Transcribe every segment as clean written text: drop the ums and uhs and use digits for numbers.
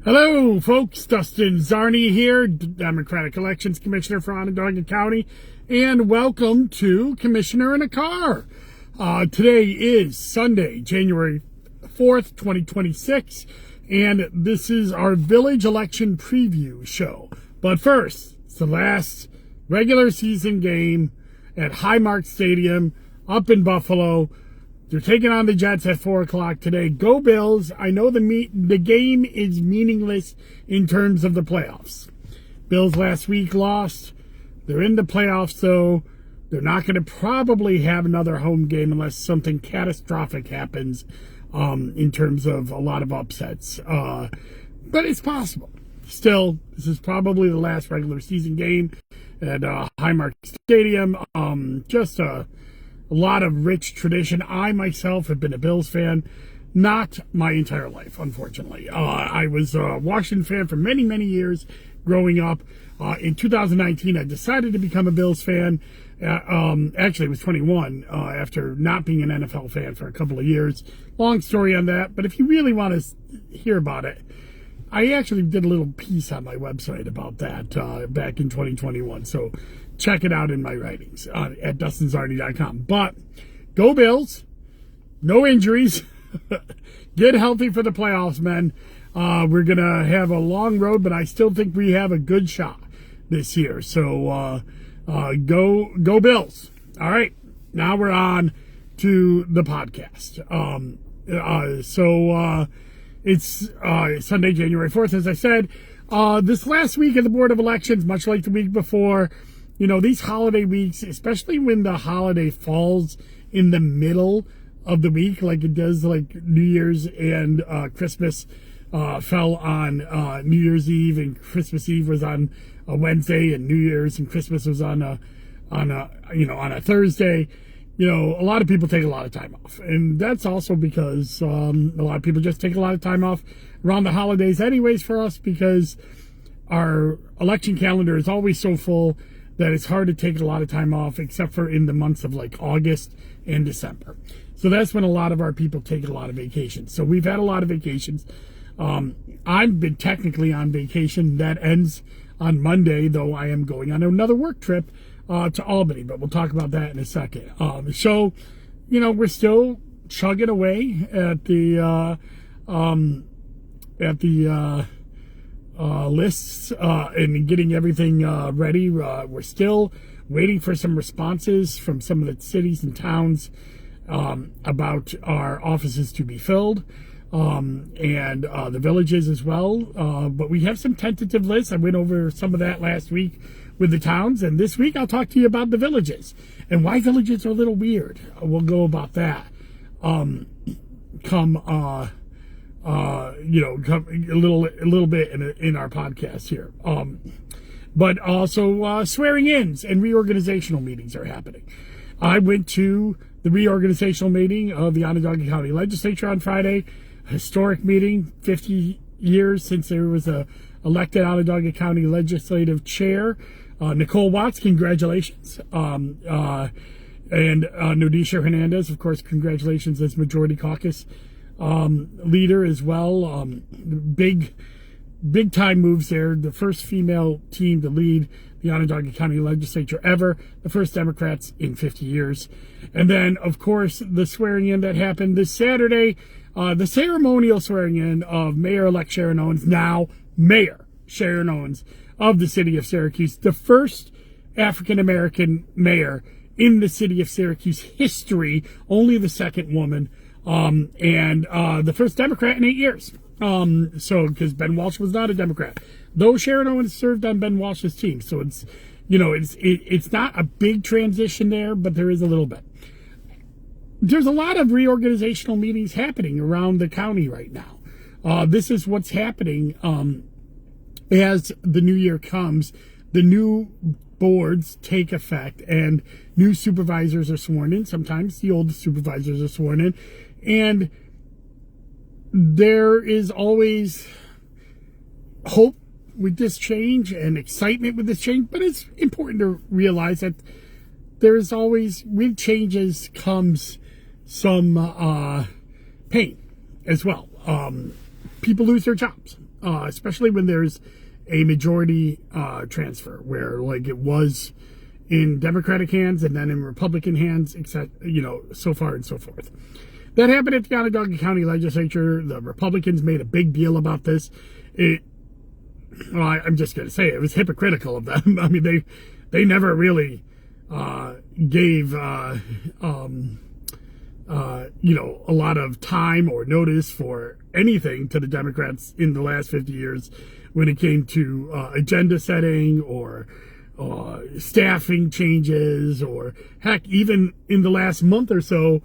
Hello, folks. Dustin Zarni here, Democratic Elections Commissioner for Onondaga County, and welcome to Commissioner in a Car. Today is Sunday, January 4th, 2026, and this is our village election preview show. But first, it's the last regular season game at Highmark Stadium up in Buffalo. They're taking on the Jets at 4 o'clock today. Go Bills. I know the game is meaningless in terms of the playoffs. Bills last week lost. They're in the playoffs, though. They're not going to probably have another home game unless something catastrophic happens in terms of a lot of upsets. But it's possible. Still, this is probably the last regular season game at Highmark Stadium. Just a lot of rich tradition. I myself have been a Bills fan, not my entire life, unfortunately. I was a Washington fan for many, many years growing up. In 2019, I decided to become a Bills fan. Actually, I was 21 after not being an NFL fan for a couple of years. Long story on that, but if you really want to hear about it, I actually did a little piece on my website about that back in 2021. So check it out in my writings at dustinzarni.com. But go Bills. No injuries. Get healthy for the playoffs, men. We're going to have a long road, but I still think we have a good shot this year. So go Bills. All right. Now we're on to the podcast. It's Sunday, January 4th, as I said. This last week of the Board of Elections, much like the week before, you know, these holiday weeks, especially when the holiday falls in the middle of the week, like it does, like New Year's and Christmas fell on New Year's Eve, and Christmas Eve was on a Wednesday, and New Year's and Christmas was on a Thursday. You know, a lot of people take a lot of time off, and that's also because a lot of people just take a lot of time off around the holidays anyways for us, because our election calendar is always so full that it's hard to take a lot of time off, except for in the months of like August and December. So that's when a lot of our people take a lot of vacations. So we've had a lot of vacations. I've been technically on vacation. That ends on Monday, though I am going on another work trip to Albany, but we'll talk about that in a second. So, you know, we're still chugging away at the lists and getting everything ready. We're still waiting for some responses from some of the cities and towns about our offices to be filled, and the villages as well. But we have some tentative lists. I went over some of that last week with the towns, and this week I'll talk to you about the villages and why villages are a little weird. We'll go about that come a little bit in our podcast here. But also swearing-ins and reorganizational meetings are happening. I went to the reorganizational meeting of the Onondaga County Legislature on Friday. A historic meeting, 50 years since there was a elected Onondaga County Legislative Chair. Nicole Watts, congratulations. And Nodisha Hernandez, of course, congratulations as Majority Caucus leader as well. Big time moves there. The first female team to lead the Onondaga County Legislature ever. The first Democrats in 50 years. And then, of course, the swearing in that happened this Saturday. The ceremonial swearing in of Mayor-elect Sharon Owens, now Mayor Sharon Owens of the city of Syracuse, the first African-American mayor in the city of Syracuse history, only the second woman, and the first Democrat in 8 years. Because Ben Walsh was not a Democrat, though Sharon Owens served on Ben Walsh's team. So it's not a big transition there, but there is a little bit. There's a lot of reorganizational meetings happening around the county right now. This is what's happening as the new year comes. The new boards take effect and new supervisors are sworn in. Sometimes the old supervisors are sworn in. And there is always hope with this change and excitement with this change, but it's important to realize that there is always, with changes comes some pain as well. People lose their jobs. especially when there's a majority transfer, where like it was in Democratic hands and then in Republican hands, except, so far and so forth. That happened at the Onondaga County Legislature. The Republicans made a big deal about this. I'm just going to say it was hypocritical of them. I mean, they never really gave a lot of time or notice for anything to the Democrats in the last 50 years when it came to agenda setting or staffing changes, or heck, even in the last month or so,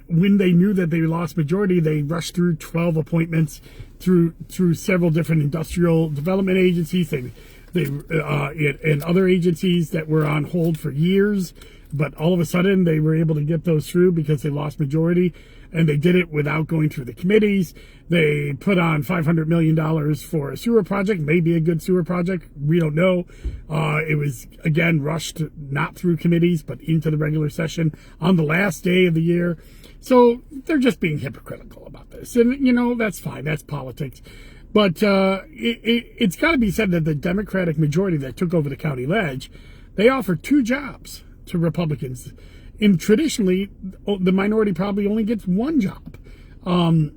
when they knew that they lost majority, they rushed through 12 appointments through several different industrial development agencies. And other agencies that were on hold for years, but all of a sudden they were able to get those through because they lost majority, and they did it without going through the committees. They put on $500 million for a sewer project, maybe a good sewer project. We don't know. It was, again, rushed not through committees, but into the regular session on the last day of the year. So they're just being hypocritical about this. And, that's fine. That's politics. But it's got to be said that the Democratic majority that took over the county ledge, they offered 2 jobs to Republicans. And traditionally, the minority probably only gets 1 job. That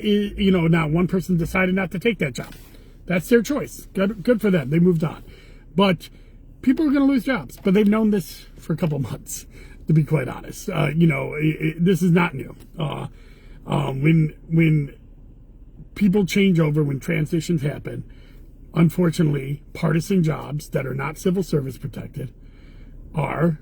is, now one person decided not to take that job. That's their choice. Good for them. They moved on. But people are going to lose jobs. But they've known this for a couple months, to be quite honest. This is not new. When people change over, when transitions happen, unfortunately, partisan jobs that are not civil service protected are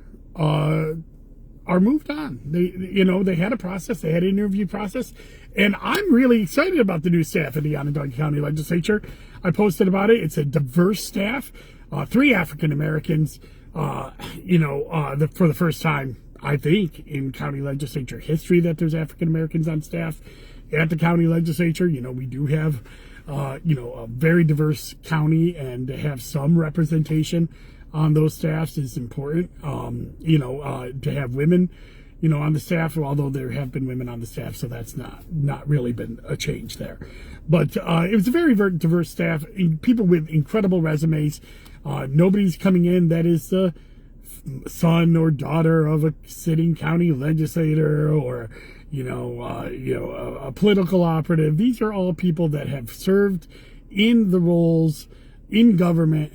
moved on. They had a process, they had an interview process, and I'm really excited about the new staff at the Onondaga County Legislature. I posted about it. It's a diverse staff, 3 African Americans, for the first time, I think, in county legislature history that there's African Americans on staff at the county legislature. We do have, a very diverse county, and to have some representation on those staffs is important. To have women, on the staff, although there have been women on the staff, so that's not really been a change there. But it was a very, very diverse staff, people with incredible resumes. Nobody's coming in that is the son or daughter of a sitting county legislator or a political operative. These are all people that have served in the roles in government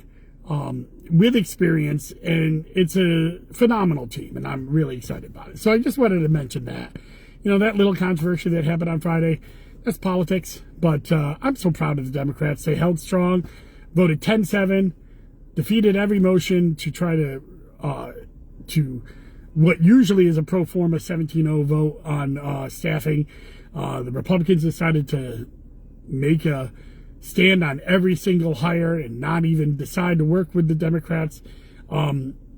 with experience, and it's a phenomenal team, and I'm really excited about it. So I just wanted to mention that. That little controversy that happened on Friday, that's politics, but I'm so proud of the Democrats. They held strong, voted 10-7, defeated every motion to try to what usually is a pro forma 17-0 vote on staffing. The Republicans decided to make a stand on every single hire and not even decide to work with the Democrats,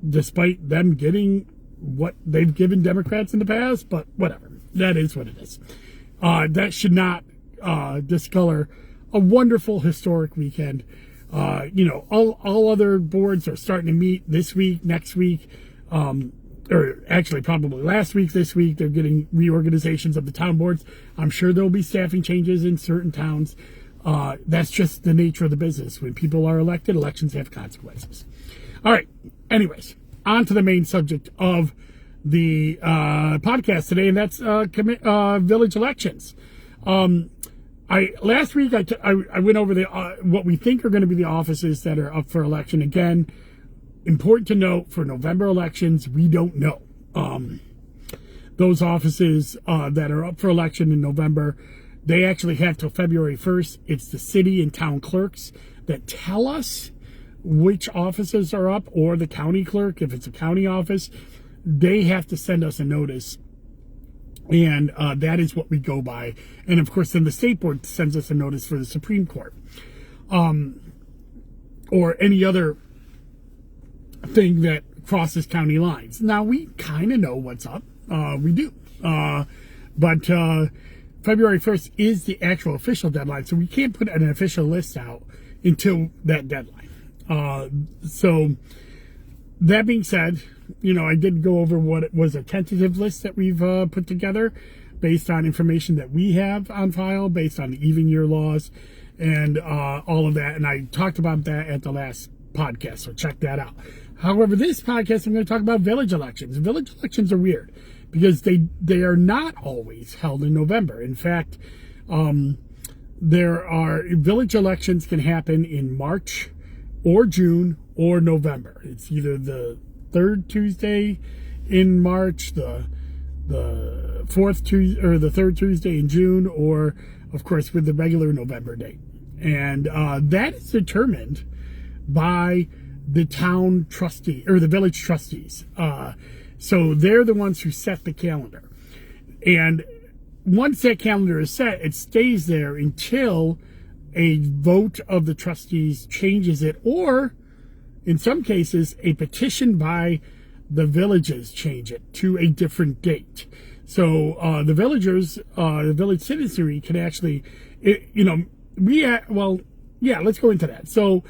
despite them getting what they've given Democrats in the past. But whatever, that is what it is. That should not discolor a wonderful historic weekend. All other boards are starting to meet this week, next week, or actually probably last week, this week. They're getting reorganizations of the town boards. I'm sure there'll be staffing changes in certain towns. That's just the nature of the business. When people are elected, elections have consequences. All right. Anyways, on to the main subject of the podcast today, and that's village elections. Last week I went over what we think are going to be the offices that are up for election. Again, important to note, for November elections, we don't know. Those offices that are up for election in November, they actually have till February 1st. It's the city and town clerks that tell us which offices are up, or the county clerk, if it's a county office, they have to send us a notice. And that is what we go by. And of course, then the state board sends us a notice for the Supreme Court, or any other thing that crosses county lines. Now, we kind of know what's up. We do. But February 1st is the actual official deadline, so we can't put an official list out until that deadline. So that being said, I did go over what was a tentative list that we've put together, based on information that we have on file, based on the even year laws and all of that. And I talked about that at the last podcast, so check that out. However, this podcast, I'm going to talk about village elections. Village elections are weird because they are not always held in November. In fact, there are village elections can happen in March or June or November. It's either the third Tuesday in March, the fourth Tuesday, or the third Tuesday in June, or of course with the regular November date. And that is determined by the town trustee or the village trustees. So they're the ones who set the calendar. And once that calendar is set, it stays there until a vote of the trustees changes it, or in some cases, a petition by the villages change it to a different date. So the villagers, the village citizenry can actually, let's go into that. So,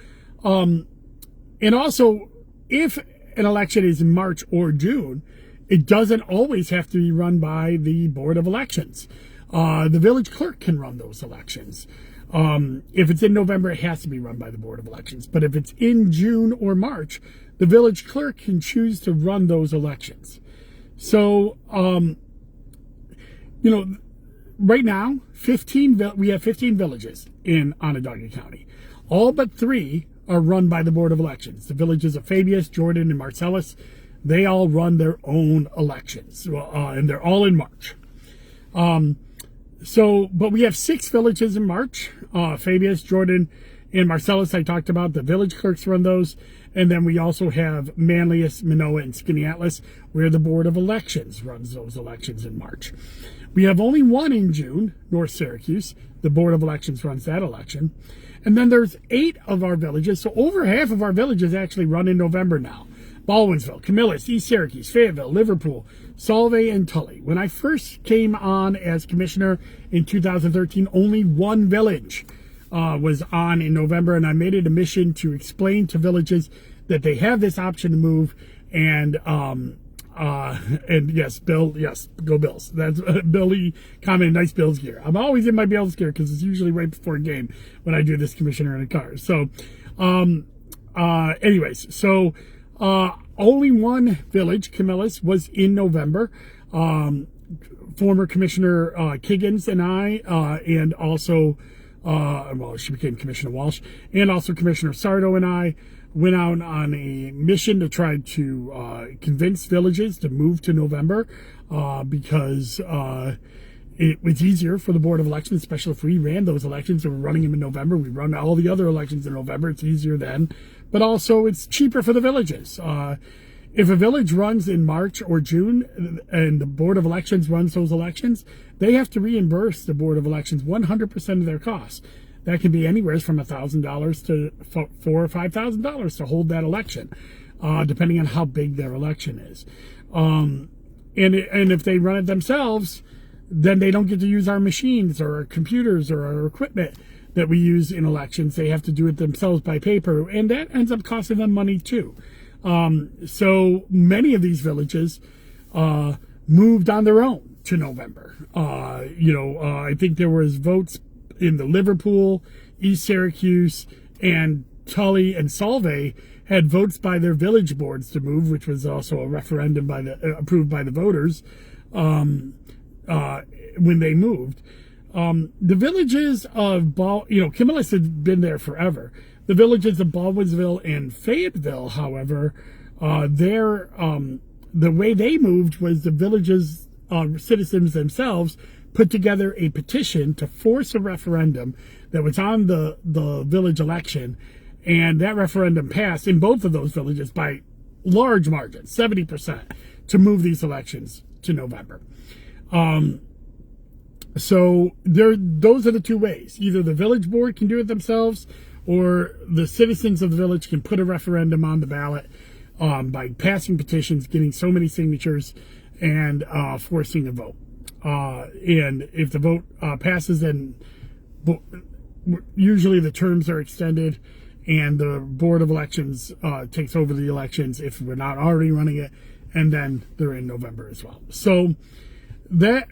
and also, if an election is in March or June, it doesn't always have to be run by the Board of Elections. The village clerk can run those elections. If it's in November, it has to be run by the Board of Elections. But if it's in June or March, the village clerk can choose to run those elections. So, right now, we have 15 villages in Onondaga County. All but 3 are run by the Board of Elections. The villages of Fabius, Jordan, and Marcellus, they all run their own elections, and they're all in March. But we have 6 villages in March, Fabius, Jordan, and Marcellus. I talked about the village clerks run those. And then we also have Manlius, Minoa, and Skaneateles, where the Board of Elections runs those elections in March. We have only 1 in June, North Syracuse. The Board of Elections runs that election. And then there's 8 of our villages. So over half of our villages actually run in November now. Baldwinsville, Camillus, East Syracuse, Fayetteville, Liverpool, Solve, and Tully. When I first came on as commissioner in 2013, only 1 village was on in November, and I made it a mission to explain to villages that they have this option to move. And yes, Bill, yes, go Bills. That's Billy commented, nice Bills gear. I'm always in my Bills gear because it's usually right before a game when I do this commissioner in a car. So, only 1 village, Camillus, was in November. Former Commissioner Kiggins and I, and also, she became Commissioner Walsh, and also Commissioner Sardo and I went out on a mission to try to convince villages to move to November because it was easier for the Board of Elections, especially if we ran those elections and we're running them in November. We run all the other elections in November. It's easier then. But also it's cheaper for the villages. If a village runs in March or June and the Board of Elections runs those elections, they have to reimburse the Board of Elections 100% of their costs. That can be anywhere from $1,000 to $4,000 or $5,000 to hold that election, depending on how big their election is. And if they run it themselves, then they don't get to use our machines or our computers or our equipment that we use in elections. They have to do it themselves by paper, and that ends up costing them money too. So many of these villages moved on their own to November. I think there was votes in the Liverpool, East Syracuse, and Tully and Solvay had votes by their village boards to move, which was also a referendum approved by the voters when they moved. The villages of Camillus had been there forever. The villages of Baldwinsville and Fayetteville, however, the way they moved was the villages citizens themselves put together a petition to force a referendum that was on the village election, and that referendum passed in both of those villages by large margins, 70%, to move these elections to November. So those are the 2 ways. Either the village board can do it themselves, or the citizens of the village can put a referendum on the ballot by passing petitions, getting so many signatures, and forcing a vote. And if the vote passes, then usually the terms are extended and the Board of Elections takes over the elections if we're not already running it, and then they're in November as well. So that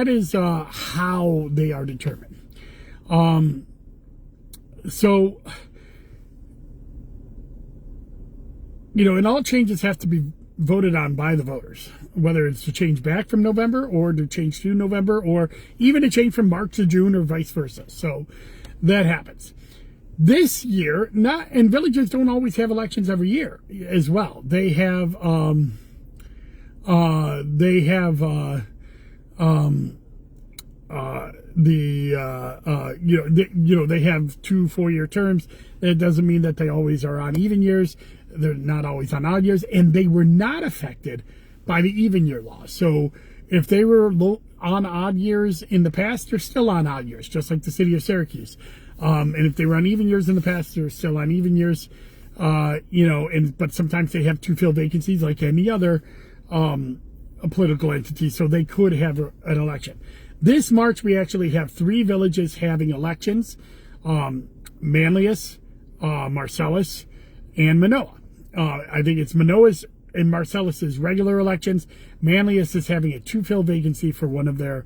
is how they are determined. So, and all changes have to be voted on by the voters, whether it's to change back from November or to change to November or even to change from March to June or vice versa. So that happens. This year, and villages don't always have elections every year as well. They have, they have 2 4-year terms. That doesn't mean that they always are on even years. They're not always on odd years, and they were not affected by the even year law. So if they were on odd years in the past, they're still on odd years, just like the city of Syracuse. And if they were on even years in the past, they're still on even years. But sometimes they have to fill vacancies like any other political entity, so they could have an election. This March, we actually have 3 villages having elections: Manlius, Marcellus, and Manoa. I think it's Manoa's and Marcellus's regular elections. Manlius is having a to-fill vacancy for one of their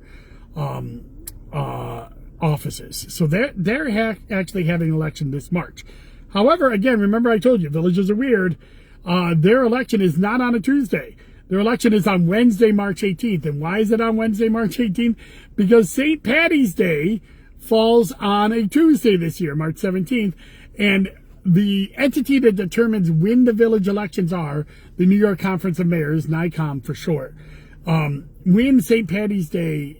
offices. So they're actually having an election this March. However, again, remember I told you, villages are weird. Their election is not on a Tuesday. Their election is on Wednesday, March 18th. And why is it on Wednesday, March 18th? Because St. Patty's Day falls on a Tuesday this year, March 17th. And the entity that determines when the village elections are, the New York Conference of Mayors, NICOM for short, when St. Patty's Day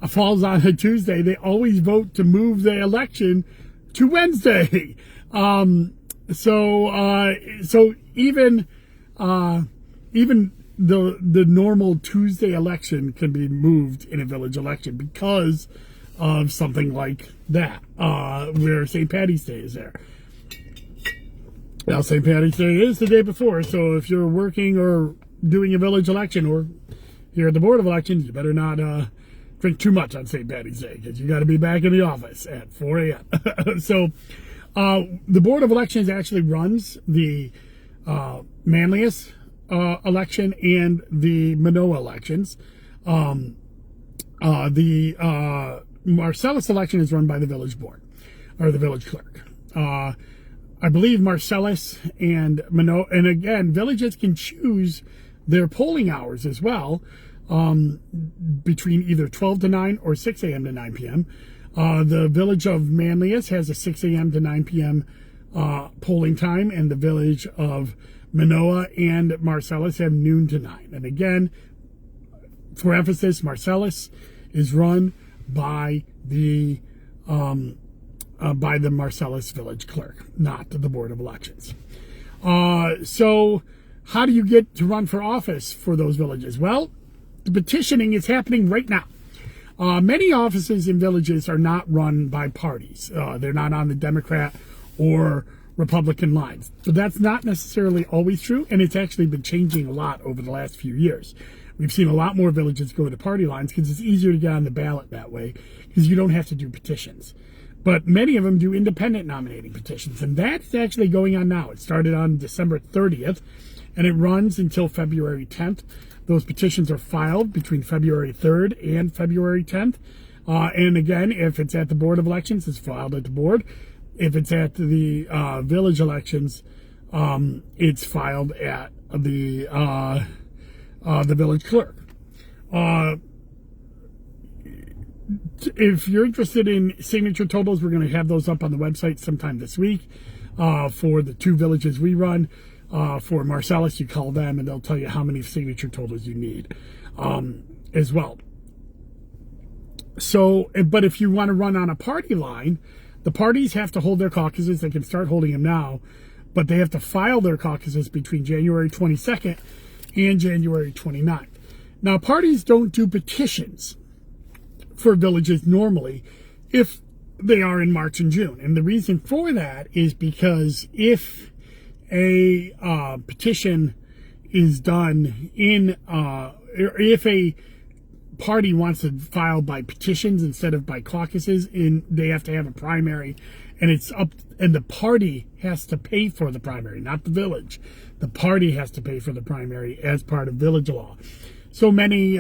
falls on a Tuesday, they always vote to move the election to Wednesday. So even the normal Tuesday election can be moved in a village election because of something like that, where St. Patty's Day is there. Now, St. Patty's Day is the day before, so if you're working or doing a village election or you're at the Board of Elections, you better not drink too much on St. Patty's Day, because you got to be back in the office at 4 a.m. So the Board of Elections actually runs the Manlius election and the Manoa elections. The Marcellus election is run by the village board, or the village clerk. I believe Marcellus and Manoa, and again, villages can choose their polling hours as well, between either 12 to 9 or 6 a.m. to 9 p.m. The village of Manlius has a 6 a.m. to 9 p.m. Polling time, and the village of Manoa and Marcellus have noon to 9. And again, for emphasis, Marcellus is run by the Marcellus village clerk, not the Board of Elections. So how do you get to run for office for those villages? Well, the petitioning is happening right now. Many offices in villages are not run by parties. They're not on the Democrat or Republican lines. But that's not necessarily always true, and it's actually been changing a lot over the last few years. We've seen a lot more villages go to party lines because it's easier to get on the ballot that way, because you don't have to do petitions. But many of them do independent nominating petitions, and that's actually going on now. It started on December 30th, and it runs until February 10th. Those petitions are filed between February 3rd and February 10th. And again, if it's at the Board of Elections, it's filed at the board. If it's at the village elections, it's filed at the village clerk. If you're interested in signature totals, we're going to have those up on the website sometime this week for the 2 villages we run. For Marcellus, you call them and they'll tell you how many signature totals you need as well. So, but if you want to run on a party line, the parties have to hold their caucuses. They can start holding them now, but they have to file their caucuses between January 22nd and January 29th. Now, parties don't do petitions for villages normally if they are in March and June. And the reason for that is because if a petition is done in, if a party wants to file by petitions instead of by caucuses, they have to have a primary, and the party has to pay for the primary, not the village. The party has to pay for the primary as part of village law. so many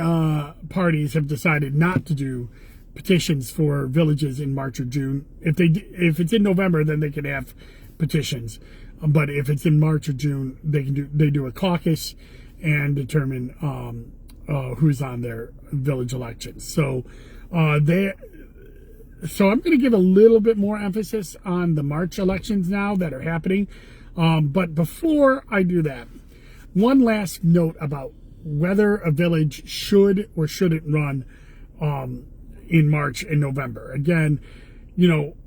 parties have decided not to do petitions for villages in March or June. If it's in November, then they can have petitions. But if it's in March or June, they do a caucus and determine who's on their village elections. So I'm going to give a little bit more emphasis on the March elections now that are happening. But before I do that, one last note about whether a village should or shouldn't run in March and November. Again,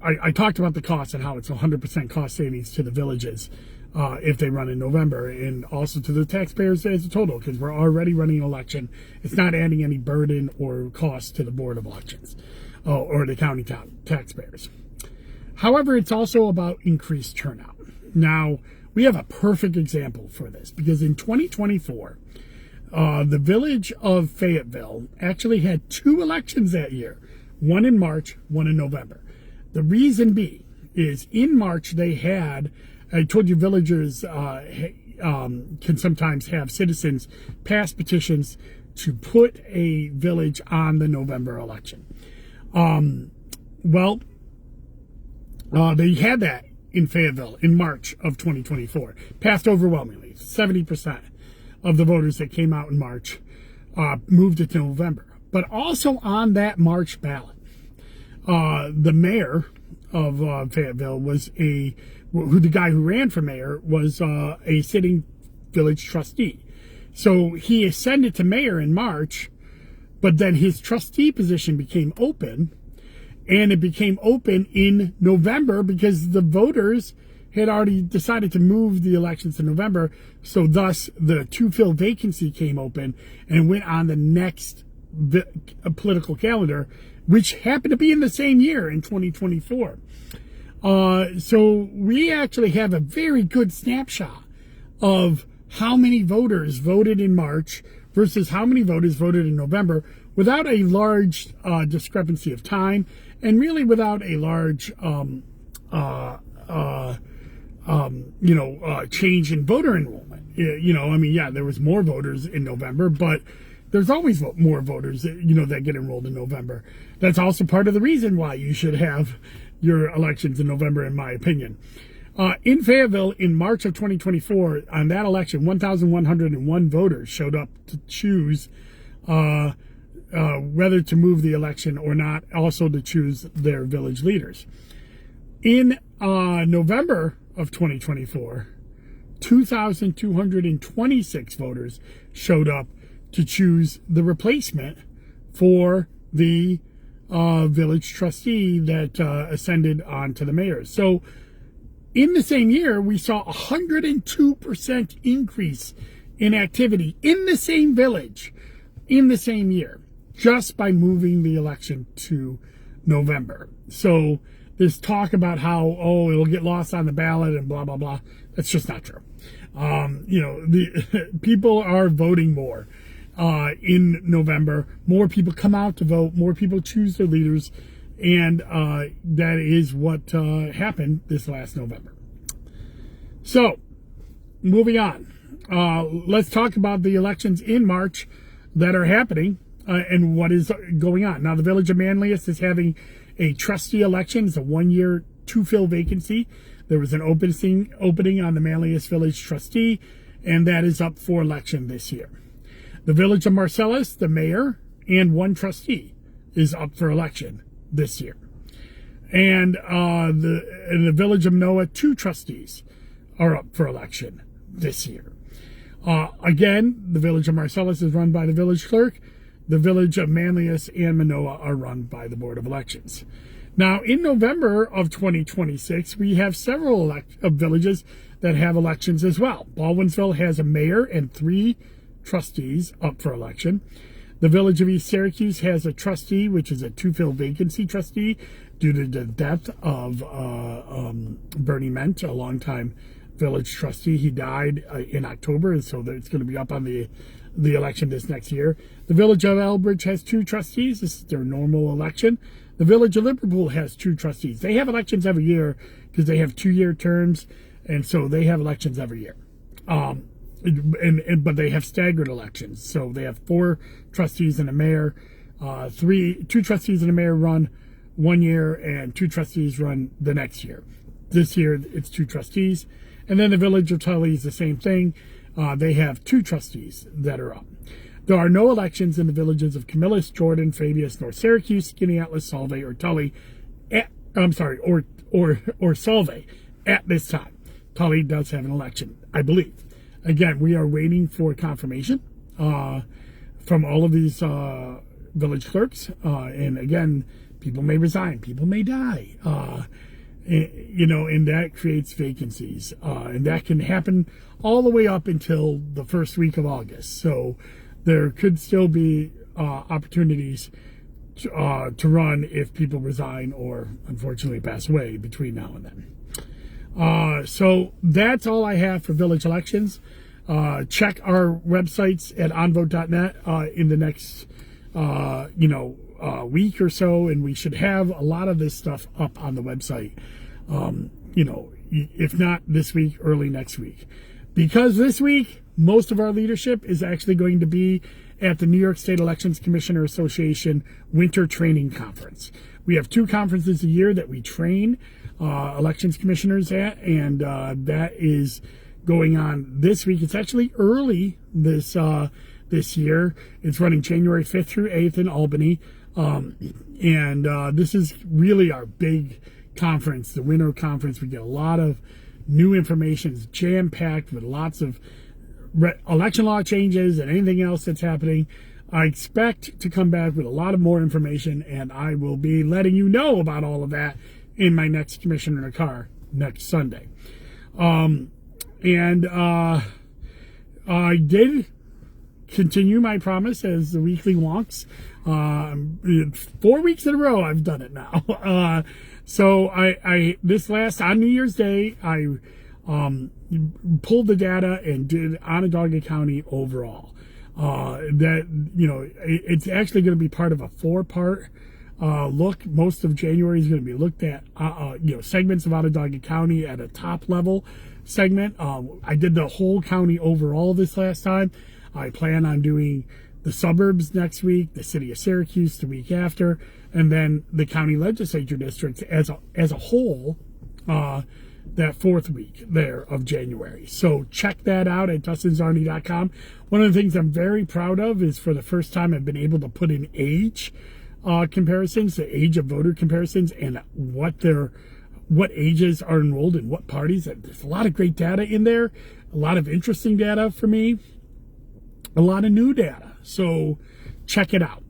I talked about the cost and how it's 100% cost savings to the villages if they run in November, and also to the taxpayers as a total, because we're already running an election. It's not adding any burden or cost to the Board of Elections or the county taxpayers. However, it's also about increased turnout. Now, we have a perfect example for this, because in 2024, the village of Fayetteville actually had 2 elections that year, one in March, one in November. The reason being is in March they had, I told you villagers can sometimes have citizens pass petitions to put a village on the November election. They had that in Fayetteville in March of 2024. Passed overwhelmingly. 70% of the voters that came out in March moved it to November. But also on that March ballot, the mayor of Fayetteville was the guy who ran for mayor was a sitting village trustee. So he ascended to mayor in March, but then his trustee position became open, and it became open in November because the voters had already decided to move the elections to November. So thus the to-fill vacancy came open and went on the next political calendar, which happened to be in the same year in 2024. So we actually have a very good snapshot of how many voters voted in March versus how many voters voted in November without a large discrepancy of time, and really without a large change in voter enrollment. There was more voters in November, but there's always more voters, that get enrolled in November. That's also part of the reason why you should have your elections in November, in my opinion. In Fayetteville, in March of 2024, on that election, 1,101 voters showed up to choose whether to move the election or not, also to choose their village leaders. In November of 2024, 2,226 voters showed up to choose the replacement for the village trustee that ascended onto the mayor. So in the same year, we saw a 102% increase in activity in the same village in the same year, just by moving the election to November. So this talk about how, it'll get lost on the ballot and blah, blah, blah, that's just not true. The people are voting more in November. More people come out to vote. More people choose their leaders. And that is what happened this last November. So, moving on. Let's talk about the elections in March that are happening and what is going on. Now, the Village of Manlius is having a trustee election. It's a 1-year to-fill vacancy. There was an opening on the Manlius Village trustee, and that is up for election this year. The Village of Marcellus, the mayor, and 1 trustee is up for election this year. And in the Village of Manoa, 2 trustees are up for election this year. Again, the Village of Marcellus is run by the village clerk. The Village of Manlius and Manoa are run by the Board of Elections. Now, in November of 2026, we have several villages that have elections as well. Baldwinsville has a mayor and 3 trustees up for election. The Village of East Syracuse has a trustee, which is a to-fill vacancy trustee due to the death of Bernie Ment, a longtime village trustee. He died in October, and so it's going to be up on the election this next year. The Village of Elbridge has 2 trustees. This is their normal election. The Village of Liverpool has 2 trustees. They have elections every year because they have 2-year terms, and so they have elections every year. but they have staggered elections. So they have 4 trustees and a mayor. 2 trustees and a mayor run 1 year, and 2 trustees run the next year. This year, it's 2 trustees. And then the village of Tully is the same thing. They have 2 trustees that are up. There are no elections in the villages of Camillus, Jordan, Fabius, North Syracuse, Skaneateles, Solve, or Tully. Or Solve at this time. Tully does have an election, I believe. Again, we are waiting for confirmation from all of these village clerks. And again, people may resign, people may die. And that creates vacancies. And that can happen all the way up until the first week of August. So there could still be opportunities to run if people resign or unfortunately pass away between now and then. So that's all I have for village elections. Check our websites at onvote.net in the next week or so, and we should have a lot of this stuff up on the website. If not this week, early next week. Because this week, most of our leadership is actually going to be at the New York State Elections Commissioner Association Winter Training Conference. We have 2 conferences a year that we train elections commissioners at, and that is going on this week. It's actually early this year. It's running January 5th through 8th in Albany, and this is really our big conference, the winter conference. We get a lot of new information. It's jam-packed with lots of election law changes and anything else that's happening. I expect to come back with a lot of more information, and I will be letting you know about all of that in my next Commissioner in a Car next Sunday. I did continue my promise as the weekly wonks. 4 weeks in a row I've done it now. So I this last on New Year's Day I pulled the data and did Onondaga County overall. It's actually going to be part of a 4-part look. Most of January is going to be looked at segments of Onondaga County at a top level segment. I did the whole county overall this last time. I plan on doing the suburbs next week, the city of Syracuse the week after, and then the county legislature districts as a whole that 4th week there of January. So check that out at DustinZarny.com. One of the things I'm very proud of is for the first time I've been able to put in age comparisons, the age of voter comparisons, and what ages are enrolled in what parties. There's a lot of great data in there, a lot of interesting data for me, a lot of new data. So check it out.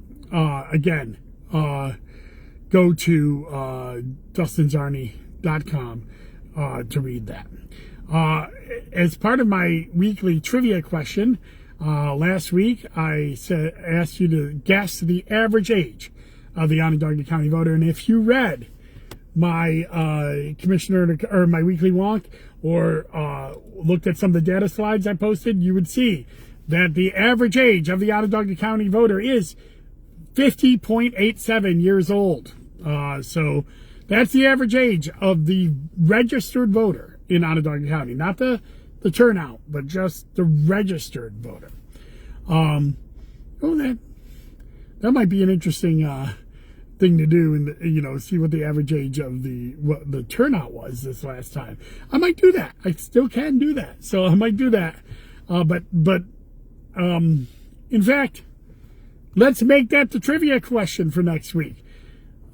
Again, go to DustinZarny.com to read that. As part of my weekly trivia question, last week I asked you to guess the average age of the Onondaga County voter, and if you read my my weekly wonk or looked at some of the data slides I posted, you would see that the average age of the Onondaga County voter is 50.87 years old. So that's the average age of the registered voter in Onondaga County, not the turnout, but just the registered voter. That might be an interesting thing to do, and see what the average age of what the turnout was this last time. I might do that. I still can do that, so I might do that. In fact, let's make that the trivia question for next week.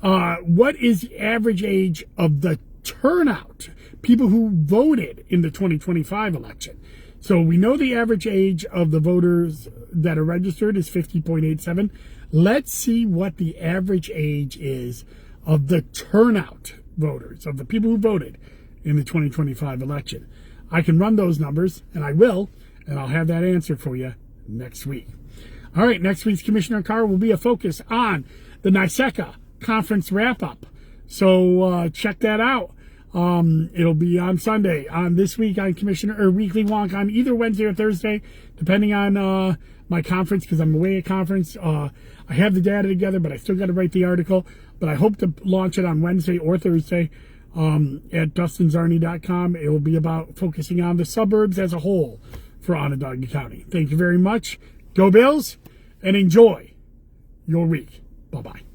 What is the average age of the turnout? People who voted in the 2025 election. So we know the average age of the voters that are registered is 50.87. Let's see what the average age is of the turnout voters, of the people who voted in the 2025 election. I can run those numbers, and I will, and I'll have that answer for you next week. All right, next week's Commissioner Carr will be a focus on the NYSECA conference wrap-up. So check that out. It'll be on Sunday. On this week on Weekly Wonk on either Wednesday or Thursday, depending on my conference, because I'm away at conference. I have the data together, but I still got to write the article. But I hope to launch it on Wednesday or Thursday at DustinZarny.com. It will be about focusing on the suburbs as a whole for Onondaga County. Thank you very much. Go Bills, and enjoy your week. Bye-bye.